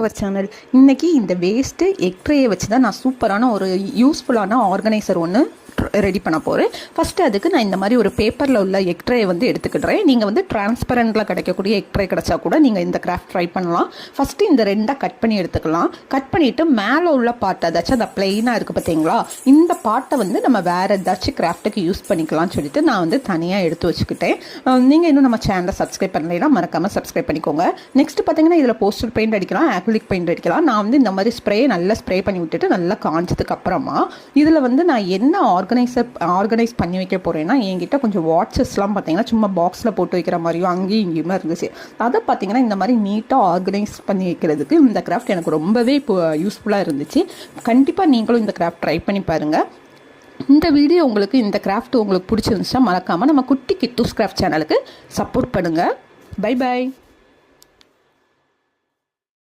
Our channel இன்னைக்கு இந்த waste egg ட்ரேயை வச்சு தான் நான் சூப்பரான ஒரு யூஸ்ஃபுல்லான ஆர்கனைசர் ஒன்று ரெடி பண்ண போகிறேன். ஃபஸ்ட்டு அதுக்கு நான் இந்த மாதிரி ஒரு பேப்பரில் உள்ள எக் ட்ரே வந்து எடுத்துக்கிடுறேன். நீங்கள் வந்து டிரான்ஸ்பரண்டில் கிடைக்கக்கூடிய எக் ட்ரே கிடச்சா கூட நீங்கள் இந்த கிராஃப்ட் ட்ரை பண்ணலாம். ஃபஸ்ட்டு இந்த ரெண்டாக கட் பண்ணி எடுத்துக்கலாம். கட் பண்ணிவிட்டு மேலே உள்ள பார்ட் ஏதாச்சும் அந்த பிளெயினாக இருக்குது பார்த்தீங்களா, இந்த பார்ட்டை வந்து நம்ம வேறு ஏதாச்சும் கிராஃப்ட்டுக்கு யூஸ் பண்ணிக்கலாம்னு சொல்லிட்டு நான் வந்து தனியாக எடுத்து வச்சுக்கிட்டேன். நீங்கள் இன்னும் நம்ம சேனலை சப்ஸ்கிரைப் பண்ணலைன்னா மறக்காமல் சப்ஸ்கிரைப் பண்ணிக்கோங்க. நெக்ஸ்ட் பார்த்தீங்கன்னா இதில் போஸ்டர் பெயிண்ட் அடிக்கலாம், ஆக்ரிலிக் பெயிண்ட் அடிக்கலாம். நான் வந்து இந்த மாதிரி நல்லா ஸ்ப்ரே பண்ணி விட்டுட்டு நல்லா காஞ்சதுக்கு அப்புறமா இதில் வந்து நான் என்ன ஆர்கனைஸ் பண்ணி வைக்க போகிறேன்னா, என்கிட்ட கொஞ்சம் வாட்சஸ்லாம் பார்த்தீங்கன்னா சும்மா பாக்ஸில் போட்டு வைக்கிற மாதிரியும் அங்கேயும் இங்கேயுமே இருந்துச்சு. அதை பார்த்தீங்கன்னா இந்த மாதிரி நீட்டாக ஆர்கனைஸ் பண்ணி வைக்கிறதுக்கு இந்த கிராஃப்ட் எனக்கு ரொம்பவே இப்போ யூஸ்ஃபுல்லாக இருந்துச்சு. கண்டிப்பாக நீங்களும் இந்த கிராஃப்ட் ட்ரை பண்ணி பாருங்கள். இந்த வீடியோ உங்களுக்கு, இந்த கிராஃப்ட் உங்களுக்கு பிடிச்சிருந்துச்சா மறக்காமல் நம்ம குட்டி கிட்டூஸ் கிராஃப்ட் சேனலுக்கு சப்போர்ட் பண்ணுங்கள். Bye bye.